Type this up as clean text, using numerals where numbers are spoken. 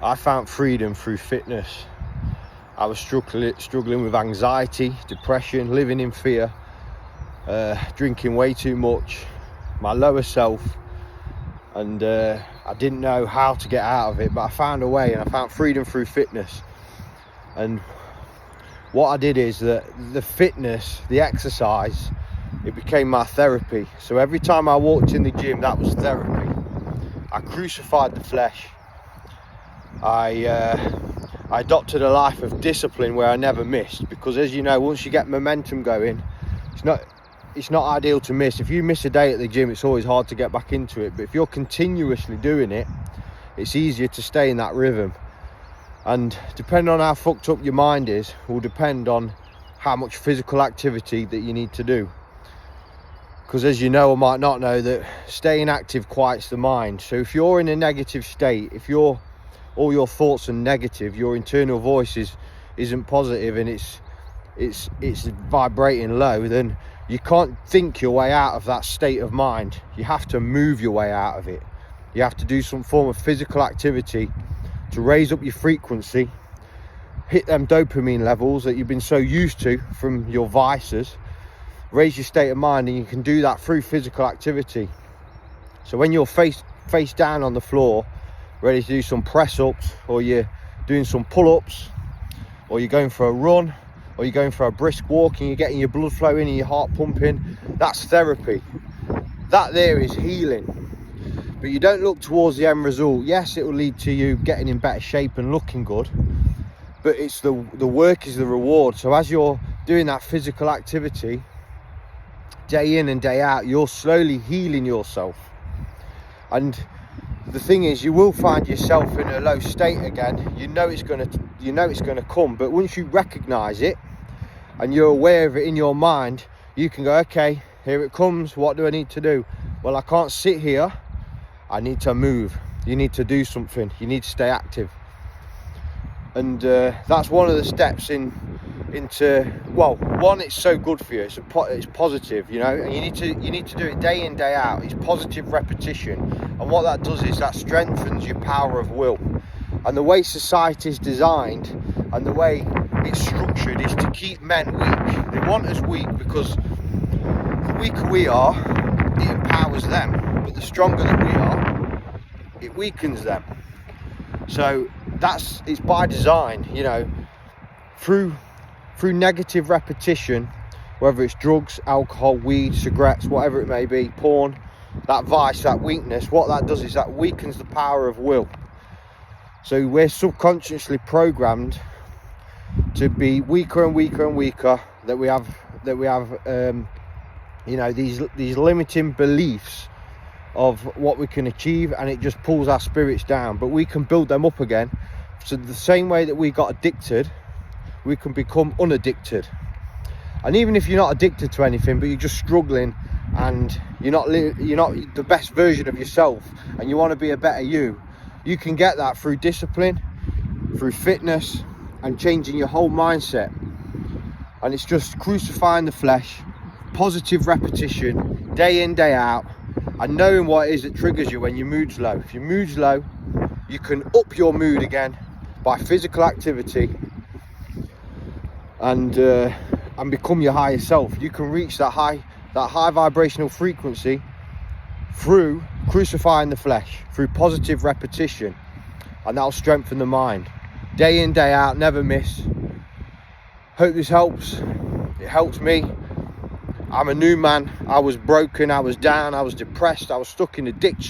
I found freedom through fitness. I was struggling with anxiety, depression, living in fear, drinking way too much, my lower self, and I didn't know how to get out of it, but I found a way, and I found freedom through fitness. And what I did is that the fitness, the exercise, it became my therapy. So every time I walked in the gym, that was therapy. I crucified the flesh. I adopted a life of discipline where I never missed, because as you know, once you get momentum going, it's not ideal to miss. If you miss a day at the gym, it's always hard to get back into it, but if you're continuously doing it, it's easier to stay in that rhythm. And depending on how fucked up your mind is will depend on how much physical activity that you need to do, because as you know or might not know, that staying active quiets the mind. So if you're in a negative state, if all your thoughts are negative, your internal voice isn't positive, and it's vibrating low, then you can't think your way out of that state of mind. You have to move your way out of it. You have to do some form of physical activity to raise up your frequency, hit them dopamine levels that you've been so used to from your vices, raise your state of mind, and you can do that through physical activity. So when you're face down on the floor, ready to do some press-ups, or you're doing some pull-ups, or you're going for a run, or you're going for a brisk walk, and you're getting your blood flowing and your heart pumping, that's therapy. That there is healing. But you don't look towards the end result. Yes, it will lead to you getting in better shape and looking good, but it's the work is the reward. So as you're doing that physical activity day in and day out, you're slowly healing yourself. And the thing is, you will find yourself in a low state again. You know it's going to come, but once you recognize it and you're aware of it in your mind, you can go, okay, here it comes. What do I need to do? Well, I can't sit here. I need to move. You need to do something. You need to stay active. And that's one of the steps into, well, one, it's so good for you. It's positive, you know, and you need to do it day in, day out. It's positive repetition. And what that does is that strengthens your power of will. And the way society is designed and the way it's structured is to keep men weak. They want us weak because the weaker we are, it empowers them. But the stronger that we are, it weakens them. So it's by design, you know, through negative repetition, whether it's drugs, alcohol, weed, cigarettes, whatever it may be, porn, that vice, that weakness, what that does is that weakens the power of will. So we're subconsciously programmed to be weaker and weaker and weaker, that we have you know, these limiting beliefs of what we can achieve, and it just pulls our spirits down. But we can build them up again. So the same way that we got addicted, we can become unaddicted. And even if you're not addicted to anything, but you're just struggling and you're not the best version of yourself, and you want to be a better you can get that through discipline, through fitness, and changing your whole mindset. And it's just crucifying the flesh, positive repetition, day in, day out, and knowing what it is that triggers you when your mood's low. If your mood's low, you can up your mood again by physical activity and become your higher self. You can reach that high vibrational frequency through crucifying the flesh, through positive repetition, and that'll strengthen the mind. Day in, day out, never miss. Hope this helps. It helps me. I'm a new man. I was broken, I was down, I was depressed, I was stuck in addiction.